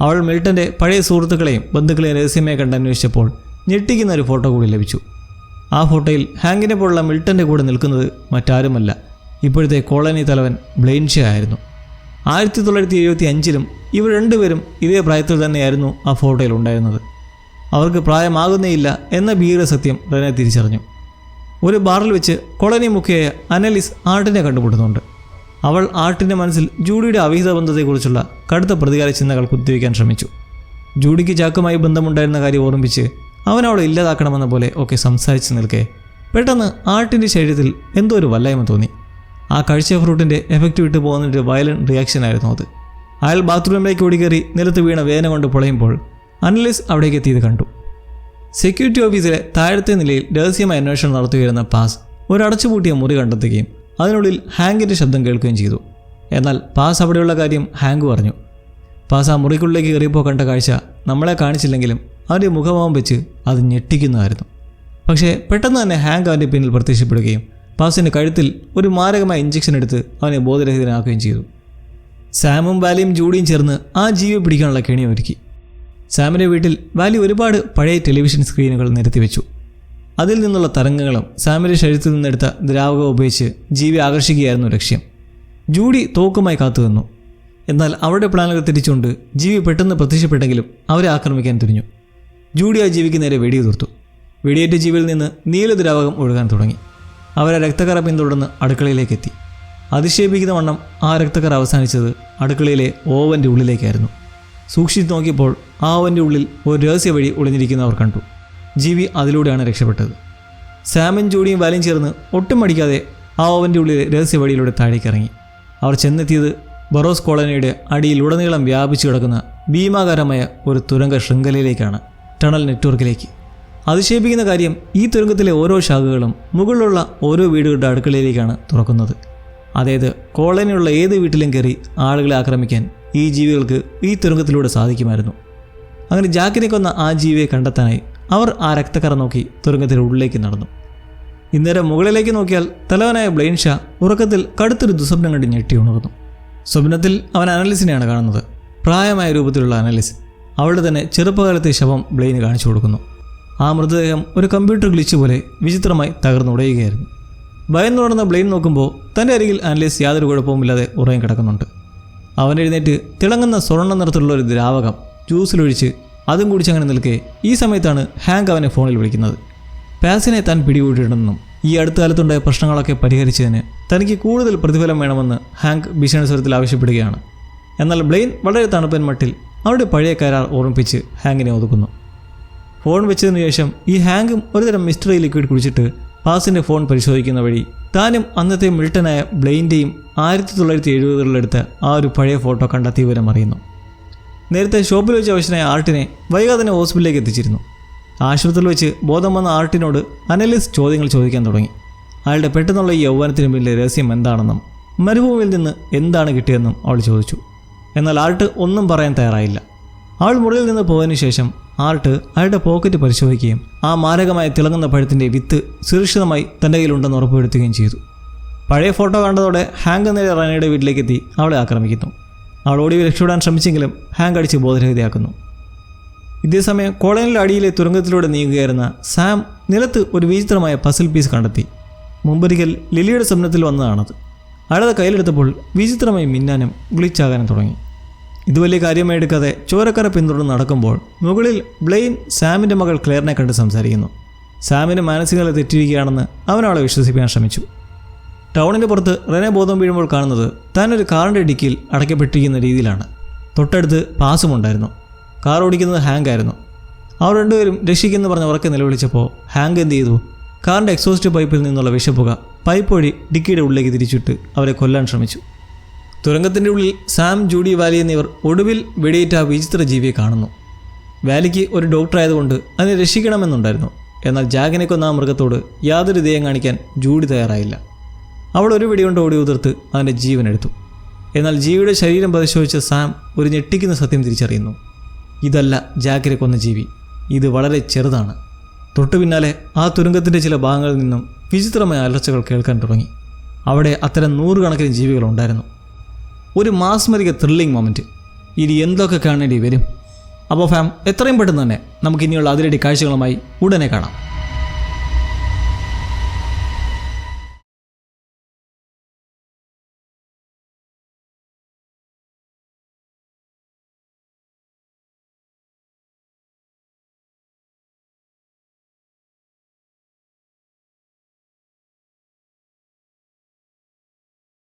[SPEAKER 1] അവൾ മിൽട്ടൻ്റെ പഴയ സുഹൃത്തുക്കളെയും ബന്ധുക്കളെയും രഹസ്യമായി കണ്ടന്വേഷിച്ചപ്പോൾ ഞെട്ടിക്കുന്ന ഒരു ഫോട്ടോ കൂടി ലഭിച്ചു. ആ ഫോട്ടോയിൽ ഹാങ്കിനെ പോലുള്ള മിൽട്ടൻ്റെ കൂടെ നിൽക്കുന്നത് മറ്റാരുമല്ല, ഇപ്പോഴത്തെ കോളനി തലവൻ ബ്ലെയിൻ ഷേ ആയിരുന്നു. 1975 ഇവർ രണ്ടുപേരും ഇതേ പ്രായത്തിൽ തന്നെയായിരുന്നു ആ ഫോട്ടോയിൽ ഉണ്ടായിരുന്നത്. അവർക്ക് പ്രായമാകുന്നേയില്ല എന്ന ഭീകരസത്യം റെനെ തിരിച്ചറിഞ്ഞു. ഒരു ബാറിൽ വെച്ച് കോളനി മുഖ്യയായ അനലിസ് ആർട്ടിനെ കണ്ടുമുട്ടുന്നുണ്ട്. അവൾ ആർട്ടിൻ്റെ മനസ്സിൽ ജൂഡിയുടെ അവിഹിത ബന്ധത്തെക്കുറിച്ചുള്ള കടുത്ത പ്രതികാര ചിന്തകൾ കുത്തിവയ്ക്കാൻ ശ്രമിച്ചു. ജൂഡിക്ക് ജാക്കുമായി ബന്ധമുണ്ടായിരുന്ന കാര്യം ഓർമ്മിച്ച് അവൻ അവളെ ഇല്ലാതാക്കണമെന്ന പോലെ ഒക്കെ സംസാരിച്ച് നിൽക്കെ പെട്ടെന്ന് ആർട്ടിൻ്റെ ശരീരത്തിൽ എന്തോ ഒരു വല്ലായ്മ തോന്നി. ആ കഴിച്ച ഫ്രൂട്ടിൻ്റെ എഫക്റ്റ് വിട്ടു പോകുന്നൊരു വയലൻറ്റ് റിയാക്ഷനായിരുന്നു അത്. അയാൾ ബാത്റൂമിലേക്ക് ഓടിക്കയറി നിലത്ത് വീണ വേദന കൊണ്ട് പൊളയുമ്പോൾ അനലിസ് അവിടേക്ക് എത്തിയത് കണ്ടു. സെക്യൂരിറ്റി ഓഫീസിലെ താഴത്തെ നിലയിൽ രഹസ്യമായ അന്വേഷണം നടത്തുകയായിരുന്ന പാസ് ഒരു അടച്ചുപൂട്ടിയ മുറി കണ്ടെത്തുകയും അതിനുള്ളിൽ ഹാങ്കിൻ്റെ ശബ്ദം കേൾക്കുകയും ചെയ്തു. എന്നാൽ പാസ് അവിടെയുള്ള കാര്യം ഹാങ്ക് പറഞ്ഞു. പാസ് ആ മുറിക്കുള്ളിലേക്ക് കയറിയപ്പോൾ കണ്ട കാഴ്ച നമ്മളെ കാണിച്ചില്ലെങ്കിലും അവൻ്റെ മുഖഭാവം വെച്ച് അത് ഞെട്ടിക്കുന്നതായിരുന്നു. പക്ഷേ പെട്ടെന്ന് തന്നെ ഹാങ്ക് അവൻ്റെ പിന്നിൽ പ്രത്യക്ഷപ്പെടുകയും പാസിൻ്റെ കഴുത്തിൽ ഒരു മാരകമായ ഇഞ്ചക്ഷൻ എടുത്ത് അവനെ ബോധരഹിതനാക്കുകയും ചെയ്തു. സാമും വാലിയും ജൂഡിയും ചേർന്ന് ആ ജീവിയെ പിടിക്കാനുള്ള കെണി ഒരുക്കി. സാമിൻ്റെ വീട്ടിൽ വാലി ഒരുപാട് പഴയ ടെലിവിഷൻ സ്ക്രീനുകൾ നിരത്തി വെച്ചു. അതിൽ നിന്നുള്ള തരംഗങ്ങളും സാമിൻ്റെ ശരീരത്തിൽ നിന്നെടുത്ത ദ്രാവകം ഉപയോഗിച്ച് ജീവിയെ ആകർഷിക്കുകയായിരുന്നു ലക്ഷ്യം. ജൂഡി തോക്കുമായി കാത്തുനിന്നു. എന്നാൽ അവരുടെ പ്ലാനുകൾ തിരിച്ചുകൊണ്ട് ജീവി പെട്ടെന്ന് പ്രത്യക്ഷപ്പെട്ടെങ്കിലും അവരെ ആക്രമിക്കാൻ തുനിഞ്ഞു. ജൂഡി ആ ജീവിക്ക് നേരെ വെടിയുതിർത്തു. വെടിയേറ്റ ജീവിയിൽ നിന്ന് നീല ദ്രാവകം ഒഴുകാൻ തുടങ്ങി. അവരെ രക്തക്കറ പിന്തുടർന്ന് അടുക്കളയിലേക്ക് എത്തി. അതിശയിപ്പിക്കുന്ന വണ്ണം ആ രക്തക്കറ അവസാനിച്ചത് അടുക്കളയിലെ ഓവൻ്റെ ഉള്ളിലേക്കായിരുന്നു. സൂക്ഷിച്ച് നോക്കിയപ്പോൾ ആ ഓവൻ്റെ ഉള്ളിൽ ഒരു രഹസ്യ വഴി ഒളിഞ്ഞിരിക്കുന്നവർ കണ്ടു. ജീവി അതിലൂടെയാണ് രക്ഷപ്പെട്ടത്. സാമും ജൂഡിയും വാലിയും ചേർന്ന് ഒട്ടും മടിക്കാതെ ആ ഓവൻ്റെ ഉള്ളിലെ രഹസ്യ വഴിയിലൂടെ താഴേക്കിറങ്ങി. അവർ ചെന്നെത്തിയത് ബറോസ് കോളനിയുടെ അടിയിൽ ഉടനീളം വ്യാപിച്ചു കിടക്കുന്ന ഭീമാകാരമായ ഒരു തുരങ്ക ശൃംഖലയിലേക്കാണ്, ടണൽ നെറ്റ്വർക്കിലേക്ക്. അതിശയിപ്പിക്കുന്ന കാര്യം, ഈ തുരങ്കത്തിലെ ഓരോ ശാഖകളും മുകളിലുള്ള ഓരോ വീടുകളുടെ അടുക്കളയിലേക്കാണ് തുറക്കുന്നത്. അതായത് കോളനിയുള്ള ഏത് വീട്ടിലും കയറി ആളുകളെ ആക്രമിക്കാൻ ഈ ജീവികൾക്ക് ഈ തുരങ്കത്തിലൂടെ സാധിക്കുമായിരുന്നു. അങ്ങനെ ജാക്കിനെ കൊന്ന ആ ജീവിയെ കണ്ടെത്താനായി അവർ ആ രക്തക്കറ നോക്കി തുരങ്കത്തിൻ്റെ ഉള്ളിലേക്ക് നടന്നു. ഇന്നേരം മുകളിലേക്ക് നോക്കിയാൽ തലവനായ ബ്ലെയിൻ ഷാ ഉറക്കത്തിൽ കടുത്തൊരു ദുസ്വപ്നം കണ്ട് ഞെട്ടി ഉണർന്നു. സ്വപ്നത്തിൽ അവൻ അനലിസിനെയാണ് കാണുന്നത്. പ്രായമായ രൂപത്തിലുള്ള അനലിസ്. അവളുടെ തന്നെ ചെറുപ്പകാലത്തെ ശവം ബ്ലെയിന് കാണിച്ചു കൊടുക്കുന്നു. ആ മൃതദേഹം ഒരു കമ്പ്യൂട്ടർ ഗ്ലിച്ച് പോലെ വിചിത്രമായി തകർന്നുടയുകയായിരുന്നു. ഭയന്നുണർന്ന ബ്ലെയിൻ നോക്കുമ്പോൾ തൻ്റെ അരികിൽ അനലിസ് യാതൊരു കുഴപ്പവുമില്ലാതെ ഉറങ്ങി കിടക്കുന്നുണ്ട്. അവൻ എഴുന്നേറ്റ് തിളങ്ങുന്ന സ്വർണ്ണ നിറത്തിലുള്ള ഒരു ദ്രാവകം ജ്യൂസിലൊഴിച്ച് അതും കുടിച്ചങ്ങനെ നിൽക്കെ ഈ സമയത്താണ് ഹാങ്ക് അവനെ ഫോണിൽ വിളിക്കുന്നത്. പാസിനെ താൻ പിടികൂട്ടിയിട്ടുണ്ടെന്നും ഈ അടുത്ത കാലത്തുണ്ടായ പ്രശ്നങ്ങളൊക്കെ പരിഹരിച്ചതിന് തനിക്ക് കൂടുതൽ പ്രതിഫലം വേണമെന്ന് ഹാങ്ക് ഭീഷണിസ്വരത്തിൽ ആവശ്യപ്പെടുകയാണ്. എന്നാൽ ബ്ലെയിൻ വളരെ തണുപ്പൻ മട്ടിൽ അവരുടെ പഴയ കരാർ ഓർമ്മിപ്പിച്ച് ഹാങ്കിനെ ഒതുക്കുന്നു. ഫോൺ വെച്ചതിനു ശേഷം ഈ ഹാങ്കും ഒരുതരം മിസ്റ്ററി ലിക്വിഡ് കുടിച്ചിട്ട് പാസിൻ്റെ ഫോൺ പരിശോധിക്കുന്ന വഴി താനും അന്നത്തെ മിൽട്ടനായ ബ്ലെയിൻ്റെയും 1970-കളിലെടുത്ത ആ ഒരു പഴയ ഫോട്ടോ കണ്ടെത്തിയ വിവരം അറിയുന്നു. നേരത്തെ ഷോപ്പിൽ വെച്ച് അവശനായ ആർട്ടിനെ വൈകാതെ തന്നെ ഹോസ്പിറ്റലിലേക്ക് എത്തിച്ചിരുന്നു. ആശുപത്രിയിൽ വെച്ച് ബോധം വന്ന ആർട്ടിനോട് അനലിസ് ചോദ്യങ്ങൾ ചോദിക്കാൻ തുടങ്ങി. അയാളുടെ പെട്ടെന്നുള്ള ഈ യൗവനത്തിന് പിന്നിലെ രഹസ്യം എന്താണെന്നും മരുഭൂമിയിൽ നിന്ന് എന്താണ് കിട്ടിയതെന്നും അവൾ ചോദിച്ചു. എന്നാൽ ആർട്ട് ഒന്നും പറയാൻ തയ്യാറായില്ല. അവൾ മുറിയിൽ നിന്ന് പോയതിനു ശേഷം ആർട്ട് അയാളുടെ പോക്കറ്റ് പരിശോധിക്കുകയും ആ മാരകമായ തിളങ്ങുന്ന പഴത്തിൻ്റെ വിത്ത് സുരക്ഷിതമായി തൻ്റെ കയ്യിലുണ്ടെന്ന് ഉറപ്പുവരുത്തുകയും ചെയ്തു. പഴയ ഫോട്ടോ കണ്ടതോടെ ഹാങ്ക് നേരെ റനയുടെ വീട്ടിലേക്ക് എത്തി അവളെ ആക്രമിക്കുന്നു. അവൾ ഓടി രക്ഷപ്പെടാൻ ശ്രമിച്ചെങ്കിലും ഹാങ്ക് അടിച്ച് ബോധരഹിതയാക്കുന്നു. ഇതേസമയം കോളനിയുടെ അടിയിലെ തുരങ്കത്തിലൂടെ നീങ്ങുകയായിരുന്ന സാം നിലത്ത് ഒരു വിചിത്രമായ പസിൽ പീസ് കണ്ടെത്തി. മുമ്പൊരിക്കൽ ലിലിയുടെ സ്വപ്നത്തിൽ വന്നതാണത്. അയാളത് കയ്യിലെടുത്തപ്പോൾ വിചിത്രമായി മിന്നാനും ഗ്ലിച്ചാകാനും തുടങ്ങി. ഇത് വലിയ കാര്യമായി എടുക്കാതെ ചോരക്കര പിന്തുടർന്ന് നടക്കുമ്പോൾ മുകളിൽ ബ്ലെയിൻ സാമിൻ്റെ മകൾ ക്ലെയറിനെ കണ്ട് സംസാരിക്കുന്നു. സാമിന് മാനസികത തെറ്റിയിരിക്കുകയാണെന്ന് അവനവളെ വിശ്വസിപ്പിക്കാൻ ശ്രമിച്ചു. ടൗണിൻ്റെ പുറത്ത് റെനെ ബോധം വീഴുമ്പോൾ കാണുന്നത് താനൊരു കാറിൻ്റെ ഡിക്കിയിൽ അടയ്ക്കപ്പെട്ടിരിക്കുന്ന രീതിയിലാണ്. തൊട്ടടുത്ത് പാസുമുണ്ടായിരുന്നു. കാർ ഓടിക്കുന്നത് ഹാങ്ക് ആയിരുന്നു. അവർ രണ്ടുപേരും രക്ഷിക്കുമെന്ന് പറഞ്ഞ് ഉറക്കെ നിലവിളിച്ചപ്പോൾ ഹാങ്ക് എന്ത് ചെയ്തു? കാറിൻ്റെ എക്സോസ്റ്റ് പൈപ്പിൽ നിന്നുള്ള വിഷപ്പുക പൈപ്പ് വഴി ഡിക്കിയുടെ ഉള്ളിലേക്ക് തിരിച്ചിട്ട് അവരെ കൊല്ലാൻ ശ്രമിച്ചു. തുരങ്കത്തിൻ്റെ ഉള്ളിൽ സാം, ജൂഡി, വാലി എന്നിവർ ഒടുവിൽ വെടിയേറ്റ ആ വിചിത്ര ജീവിയെ കാണുന്നു. വാലിക്ക് ഒരു ഡോക്ടർ ആയതുകൊണ്ട് അതിനെ രക്ഷിക്കണമെന്നുണ്ടായിരുന്നു. എന്നാൽ ജാഗിനെ കൊന്ന ആ മൃഗത്തോട് യാതൊരു ദയം കാണിക്കാൻ ജൂഡി തയ്യാറായില്ല. അവൾ ഒരു വെടികൊണ്ട് ഓടി ഉതിർത്ത് അതിൻ്റെ ജീവനെടുത്തു. എന്നാൽ ജീവിയുടെ ശരീരം പരിശോധിച്ച സാം ഒരു ഞെട്ടിക്കുന്ന സത്യം തിരിച്ചറിയുന്നു. ഇതല്ല ജാക്കിനെ കൊന്ന ജീവി, ഇത് വളരെ ചെറുതാണ്. തൊട്ടു പിന്നാലെ ആ തുരങ്കത്തിൻ്റെ ചില ഭാഗങ്ങളിൽ നിന്നും വിചിത്രമായ അലർച്ചകൾ കേൾക്കാൻ തുടങ്ങി. അവിടെ അത്തരം 100 കണക്കിന് ജീവികളുണ്ടായിരുന്നു. ഒരു മാസ്മരിക ത്രില്ലിംഗ് മൊമെൻറ്റ്. ഇനി എന്തൊക്കെ കാണേണ്ടി വരും? അപ്പോൾ ഫാം, എത്രയും പെട്ടെന്ന് തന്നെ നമുക്കിനിയുള്ള അതിരടി കാഴ്ചകളുമായി ഉടനെ കാണാം.